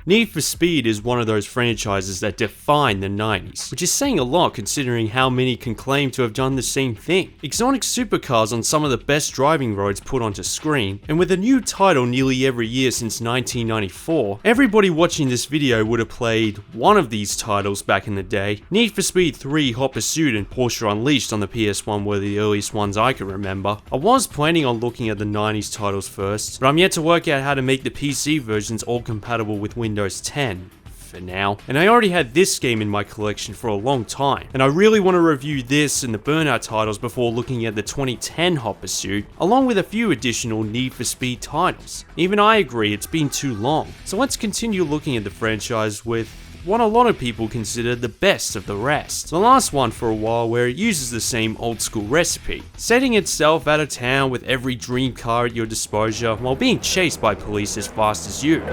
Need for Speed is one of those franchises that defined the 90s, which is saying a lot considering how many can claim to have done the same thing. Exotic supercars on some of the best driving roads put onto screen, and with a new title nearly every year since 1994, everybody watching this video would have played one of these titles back in the day. Need for Speed 3, Hot Pursuit, and Porsche Unleashed on the PS1 were the earliest ones I can remember. I was planning on looking at the 90s titles first, but I'm yet to work out how to make the PC versions all compatible with Windows 10. For now. And I already had this game in my collection for a long time, and I really want to review this and the Burnout titles before looking at the 2010 Hot Pursuit, along with a few additional Need for Speed titles. Even I agree it's been too long, so let's continue looking at the franchise with what a lot of people consider the best of the rest. The last one for a while where it uses the same old school recipe, setting itself out of town with every dream car at your disposal while being chased by police as fast as you.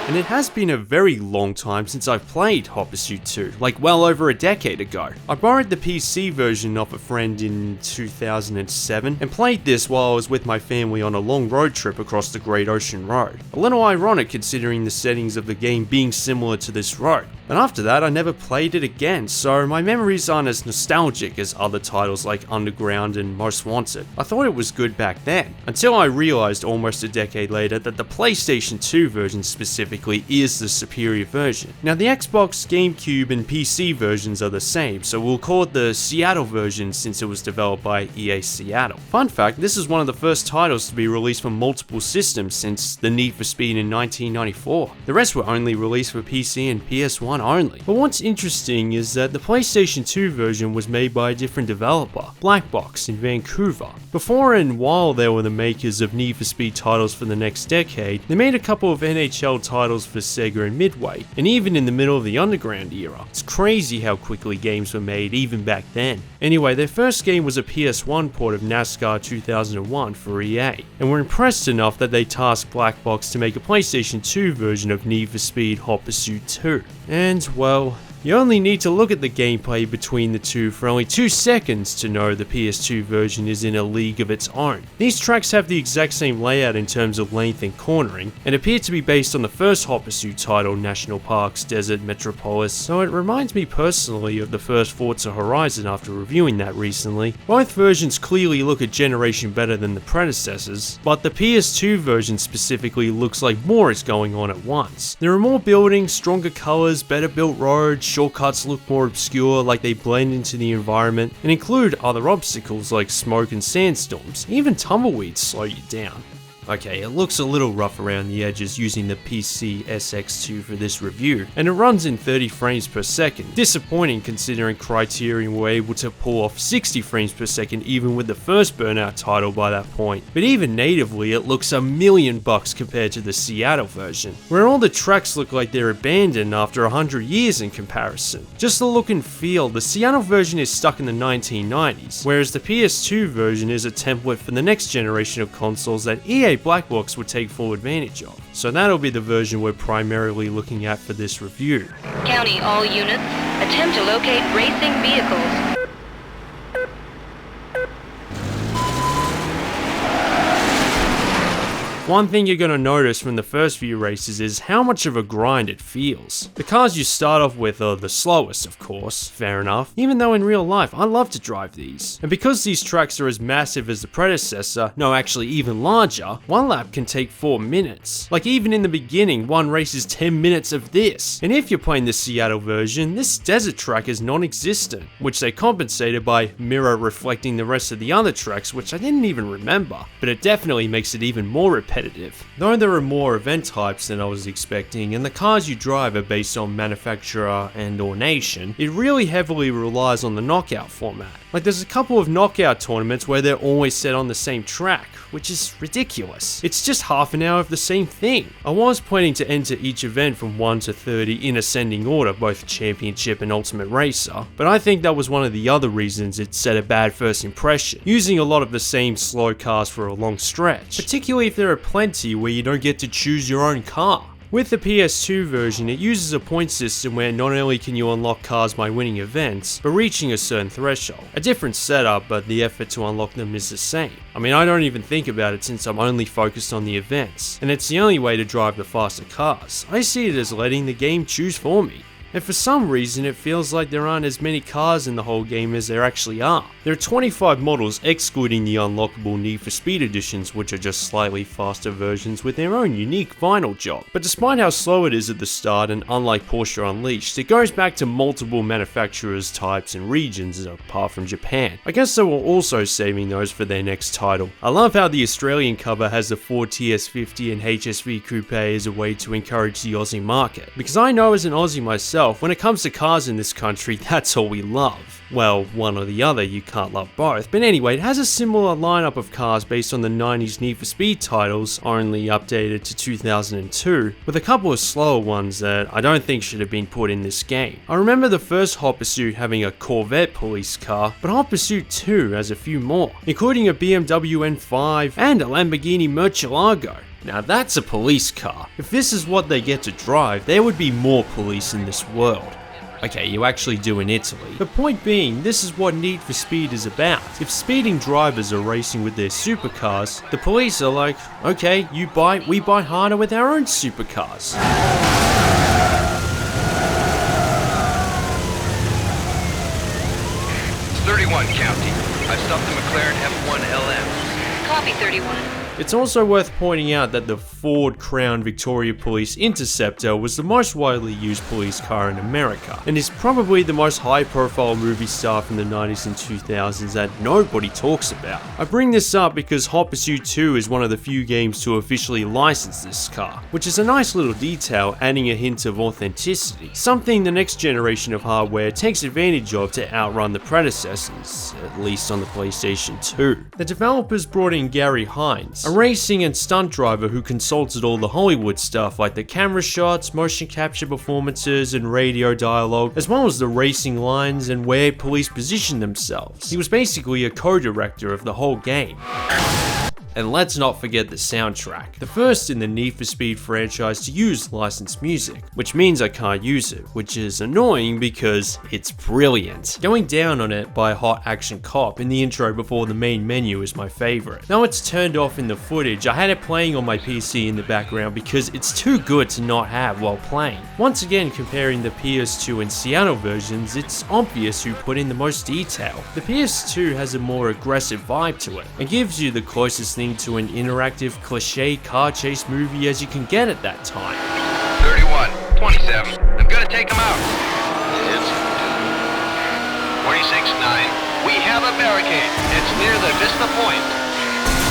And it has been a very long time since I've played Hot Pursuit 2, like well over a decade ago. I borrowed the PC version off a friend in 2007 and played this while I was with my family on a long road trip across the Great Ocean Road. A little ironic considering the settings of the game being similar to this road. And after that I never played it again, so my memories aren't as nostalgic as other titles like Underground and Most Wanted. I thought it was good back then, until I realized almost a decade later that the PlayStation 2 version specifically is the superior version. Now the Xbox, GameCube and PC versions are the same, so we'll call it the Seattle version since it was developed by EA Seattle. Fun fact, this is one of the first titles to be released for multiple systems since the Need for Speed in 1994. The rest were only released for PC and PS1 only. But what's interesting is that the PlayStation 2 version was made by a different developer, Black Box in Vancouver. Before and while they were the makers of Need for Speed titles for the next decade, they made a couple of NHL titles for Sega and Midway, and even in the middle of the Underground era. It's crazy how quickly games were made even back then. Anyway, their first game was a PS1 port of NASCAR 2001 for EA, and were impressed enough that they tasked Black Box to make a PlayStation 2 version of Need for Speed Hot Pursuit 2. And, well, you only need to look at the gameplay between the two for only 2 seconds to know the PS2 version is in a league of its own. These tracks have the exact same layout in terms of length and cornering, and appear to be based on the first Hot Pursuit title, National Parks, Desert, Metropolis, so it reminds me personally of the first Forza Horizon after reviewing that recently. Both versions clearly look a generation better than the predecessors, but the PS2 version specifically looks like more is going on at once. There are more buildings, stronger colours, better built roads, shortcuts look more obscure, like they blend into the environment, and include other obstacles like smoke and sandstorms. Even tumbleweeds slow you down. Okay, it looks a little rough around the edges using the PC SX2 for this review, and it runs in 30 frames per second. Disappointing considering Criterion were able to pull off 60 frames per second even with the first Burnout title by that point. But even natively, it looks $1,000,000 compared to the Seattle version, where all the tracks look like they're abandoned after 100 years in comparison. Just the look and feel, the Seattle version is stuck in the 1990s, whereas the PS2 version is a template for the next generation of consoles that EA Black Box would take full advantage of. So that'll be the version we're primarily looking at for this review. County all units, attempt to locate racing vehicles. One thing you're going to notice from the first few races is how much of a grind it feels. The cars you start off with are the slowest, of course, fair enough, even though in real life I love to drive these. And because these tracks are as massive as the predecessor, no actually even larger, one lap can take 4 minutes. Like even in the beginning, one race is 10 minutes of this. And if you're playing the Seattle version, this desert track is non-existent, which they compensated by mirror reflecting the rest of the other tracks, which I didn't even remember, but it definitely makes it even more repetitive. Though there are more event types than I was expecting, and the cars you drive are based on manufacturer and or nation, it really heavily relies on the knockout format. Like there's a couple of knockout tournaments where they're always set on the same track, which is ridiculous. It's just half an hour of the same thing. I was planning to enter each event from 1 to 30 in ascending order, both Championship and Ultimate Racer, but I think that was one of the other reasons it set a bad first impression, using a lot of the same slow cars for a long stretch, particularly if there are plenty where you don't get to choose your own car. With the PS2 version, it uses a point system where not only can you unlock cars by winning events, but reaching a certain threshold. A different setup, but the effort to unlock them is the same. I mean, I don't even think about it since I'm only focused on the events, and it's the only way to drive the faster cars. I see it as letting the game choose for me. And for some reason, it feels like there aren't as many cars in the whole game as there actually are. There are 25 models excluding the unlockable Need for Speed editions, which are just slightly faster versions with their own unique vinyl job. But despite how slow it is at the start, and unlike Porsche Unleashed, it goes back to multiple manufacturers, types and regions apart from Japan. I guess they were also saving those for their next title. I love how the Australian cover has the Ford TS50 and HSV Coupe as a way to encourage the Aussie market. Because I know as an Aussie myself, when it comes to cars in this country, that's all we love. Well, one or the other, you can't love both. But anyway, it has a similar lineup of cars based on the 90s Need for Speed titles, only updated to 2002, with a couple of slower ones that I don't think should have been put in this game. I remember the first Hot Pursuit having a Corvette police car, but Hot Pursuit 2 has a few more, including a BMW M5 and a Lamborghini Murcielago. Now that's a police car. If this is what they get to drive, there would be more police in this world. Okay, you actually do in Italy. The point being, this is what Need for Speed is about. If speeding drivers are racing with their supercars, the police are like, okay, you bite, we bite harder with our own supercars. 31 County. I've stopped the McLaren F1LM. Copy 31. It's also worth pointing out that the Ford Crown Victoria Police Interceptor was the most widely used police car in America, and is probably the most high-profile movie star from the 90s and 2000s that nobody talks about. I bring this up because Hot Pursuit 2 is one of the few games to officially license this car, which is a nice little detail adding a hint of authenticity, something the next generation of hardware takes advantage of to outrun the predecessors, at least on the PlayStation 2. The developers brought in Gary Hines, a racing and stunt driver who consulted all the Hollywood stuff like the camera shots, motion capture performances, and radio dialogue, as well as the racing lines and where police position themselves. He was basically a co-director of the whole game. And let's not forget the soundtrack, the first in the Need for Speed franchise to use licensed music, which means I can't use it, which is annoying because it's brilliant. Going down on it by Hot Action Cop in the intro before the main menu is my favorite. Though it's turned off in the footage, I had it playing on my PC in the background because it's too good to not have while playing. Once again, comparing the PS2 and Seattle versions, it's obvious who put in the most detail. The PS2 has a more aggressive vibe to it, and gives you the closest thing to an interactive cliche car chase movie as you can get at that time. 31, 27. I'm gonna take him out. It's 46-9. We have a barricade. It's near the Vista Point.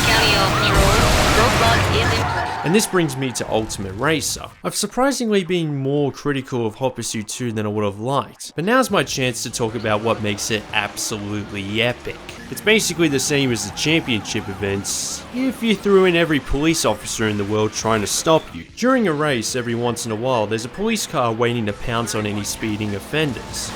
County All Patrol. Roadblock is in place. And this brings me to Ultimate Racer. I've surprisingly been more critical of Hot Pursuit 2 than I would have liked, but now's my chance to talk about what makes it absolutely epic. It's basically the same as the championship events, if you threw in every police officer in the world trying to stop you. During a race, every once in a while, there's a police car waiting to pounce on any speeding offenders.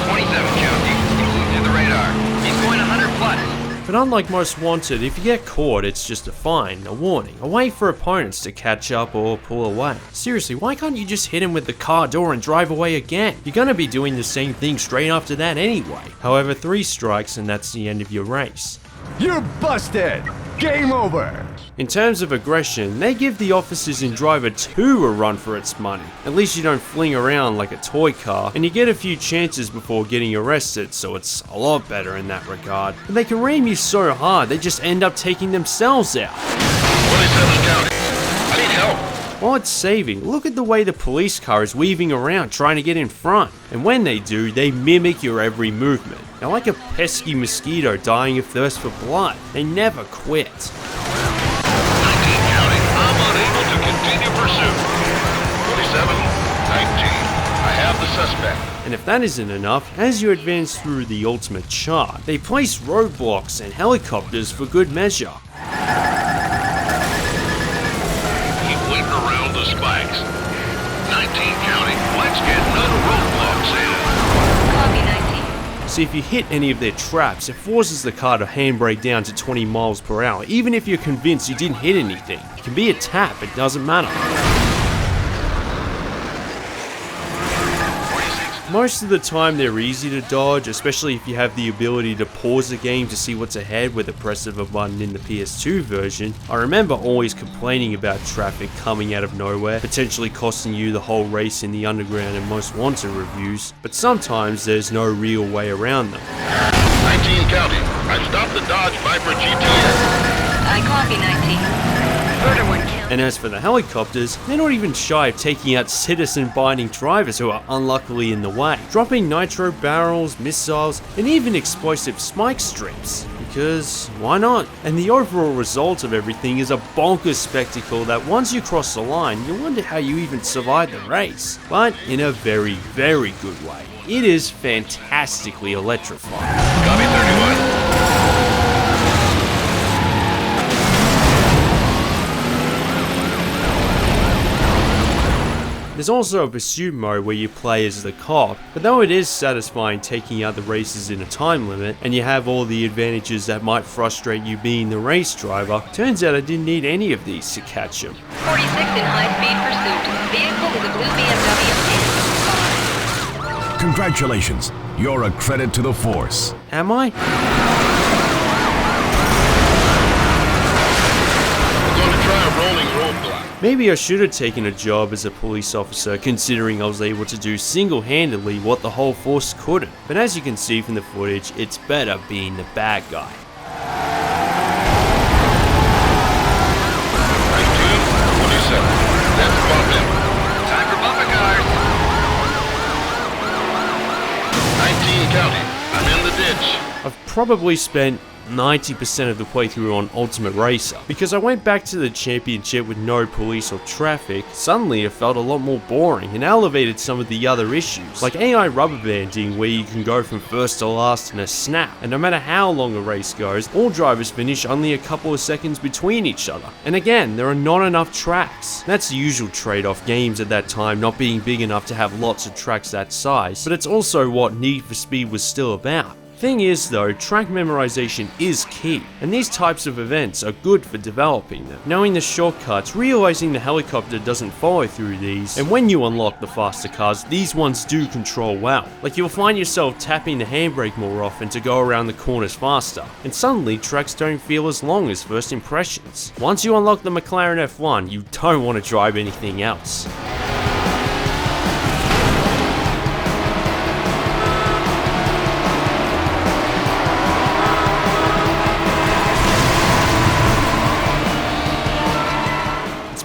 27 County. He flew through the radar. He's going 100 plus. But unlike Most Wanted, if you get caught, it's just a fine, a warning, a way for opponents to catch up or pull away. Seriously, why can't you just hit him with the car door and drive away again? You're gonna be doing the same thing straight after that anyway. However, 3 strikes and that's the end of your race. You're busted! Game over! In terms of aggression, they give the officers in Driver 2 a run for its money. At least you don't fling around like a toy car, and you get a few chances before getting arrested, so it's a lot better in that regard. But they can ram you so hard, they just end up taking themselves out. 27 County. I need help. While it's saving, look at the way the police car is weaving around trying to get in front. And when they do, they mimic your every movement. Now, like a pesky mosquito dying of thirst for blood, they never quit. 19 County. I'm unable to continue pursuit. 27, 19. I have the suspect. And if that isn't enough, as you advance through the ultimate chart, they place roadblocks and helicopters for good measure. Keep waiting around the spikes. 19 County. Let's get another roadblocks in. Copy 19. So if you hit any of their traps, it forces the car to handbrake down to 20 miles per hour, even if you're convinced you didn't hit anything. It can be a tap, it doesn't matter. Most of the time they're easy to dodge, especially if you have the ability to pause the game to see what's ahead with the press of a button in the PS2 version. I remember always complaining about traffic coming out of nowhere, potentially costing you the whole race in the underground and Most Wanted reviews, but sometimes there's no real way around them. 19 County. I stopped the Dodge Viper GTS. I copy 19. Further 1 County. And as for the helicopters, they're not even shy of taking out citizen-binding drivers who are unluckily in the way, dropping nitro barrels, missiles, and even explosive spike strips. Because why not? And the overall result of everything is a bonkers spectacle that once you cross the line, you wonder how you even survived the race. But in a very, very good way. It is fantastically electrifying. Copy 31. There's also a pursuit mode where you play as the cop, but though it is satisfying taking out the races in a time limit, and you have all the advantages that might frustrate you being the race driver, turns out I didn't need any of these to catch him. 46 in high-speed pursuit. Vehicle is a blue BMW and Congratulations, you're a credit to the Force. Am I? We're going to try a rolling roadblock. Maybe I should have taken a job as a police officer, considering I was able to do single-handedly what the whole force couldn't. But as you can see from the footage, it's better being the bad guy. 19, 27. Let's bump in. Time for bumper cars. 19 County. I'm in the ditch. I've probably spent 90% of the playthrough on Ultimate Racer. Because I went back to the championship with no police or traffic, suddenly it felt a lot more boring and elevated some of the other issues, like AI rubber banding where you can go from first to last in a snap, and no matter how long a race goes, all drivers finish only a couple of seconds between each other. And again, there are not enough tracks. That's the usual trade-off, games at that time not being big enough to have lots of tracks that size, but it's also what Need for Speed was still about. Thing is though, track memorization is key, and these types of events are good for developing them. Knowing the shortcuts, realizing the helicopter doesn't follow through these, and when you unlock the faster cars, these ones do control well. Like you'll find yourself tapping the handbrake more often to go around the corners faster, and suddenly tracks don't feel as long as first impressions. Once you unlock the McLaren F1, you don't want to drive anything else.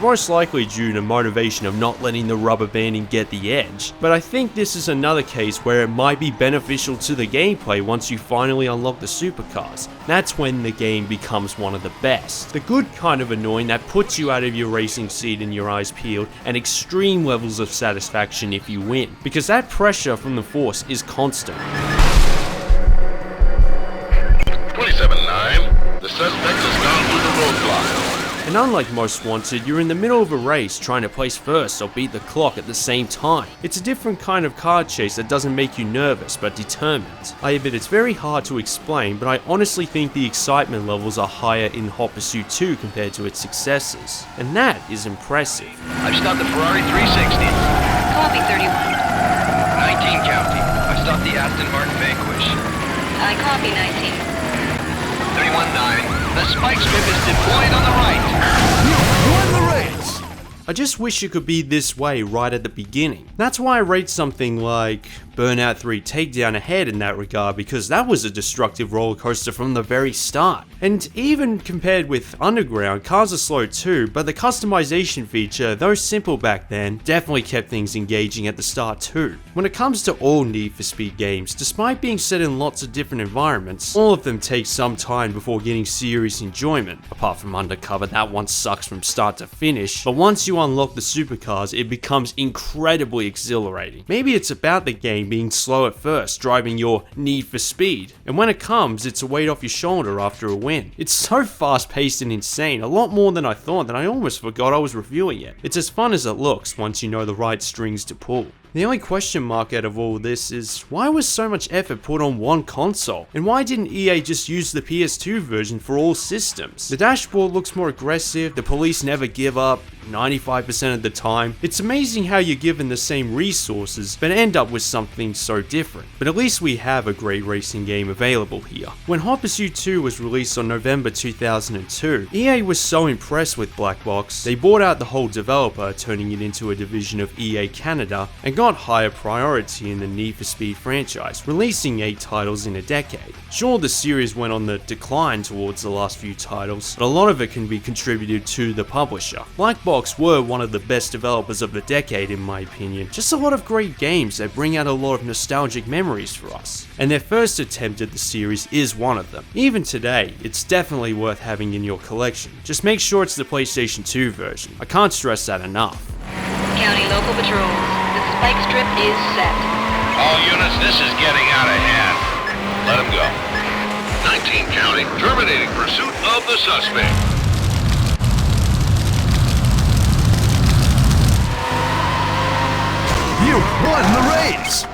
Most likely due to motivation of not letting the rubber banding get the edge, but I think this is another case where it might be beneficial to the gameplay once you finally unlock the supercars. That's when the game becomes one of the best. The good kind of annoying that puts you out of your racing seat and your eyes peeled, and extreme levels of satisfaction if you win, because that pressure from the force is constant. 27-9. The suspect has gone through the roadblock. And unlike Most Wanted, you're in the middle of a race trying to place first or beat the clock at the same time. It's a different kind of car chase that doesn't make you nervous but determined. I admit it's very hard to explain, but I honestly think the excitement levels are higher in Hot Pursuit 2 compared to its successors. And that is impressive. I've stopped the Ferrari 360. Copy 31. 19 County. I've stopped the Aston Martin Vanquish. I copy 19. 31-9. The spike strip is deployed on the right. You won the race! I just wish it could be this way right at the beginning. That's why I rate something like Burnout 3 Takedown ahead in that regard, because that was a destructive roller coaster from the very start. And even compared with Underground, cars are slow too, but the customization feature, though simple back then, definitely kept things engaging at the start too. When it comes to all Need for Speed games, despite being set in lots of different environments, all of them take some time before getting serious enjoyment. Apart from Undercover, that one sucks from start to finish, but once you unlock the supercars, it becomes incredibly exhilarating. Maybe it's about the game being slow at first, driving your Need for Speed, and when it comes, it's a weight off your shoulder after a win. It's so fast paced and insane, a lot more than I thought, that I almost forgot I was reviewing it. It's as fun as it looks once you know the right strings to pull. The only question mark out of all this is, why was so much effort put on one console? And why didn't EA just use the PS2 version for all systems? The dashboard looks more aggressive, the police never give up, 95% of the time. It's amazing how you're given the same resources, but end up with something so different. But at least we have a great racing game available here. When Hot Pursuit 2 was released on November 2002, EA was so impressed with Black Box, they bought out the whole developer, turning it into a division of EA Canada, and got higher priority in the Need for Speed franchise, releasing 8 titles in a decade. Sure, the series went on the decline towards the last few titles, but a lot of it can be contributed to the publisher. Black Box were one of the best developers of the decade in my opinion, just a lot of great games that bring out a lot of nostalgic memories for us. And their first attempt at the series is one of them. Even today, it's definitely worth having in your collection. Just make sure it's the PlayStation 2 version. I can't stress that enough. County local patrols. The spike strip is set. All units, this is getting out of hand. Let him go. 19 County, terminating pursuit of the suspect. You won the race!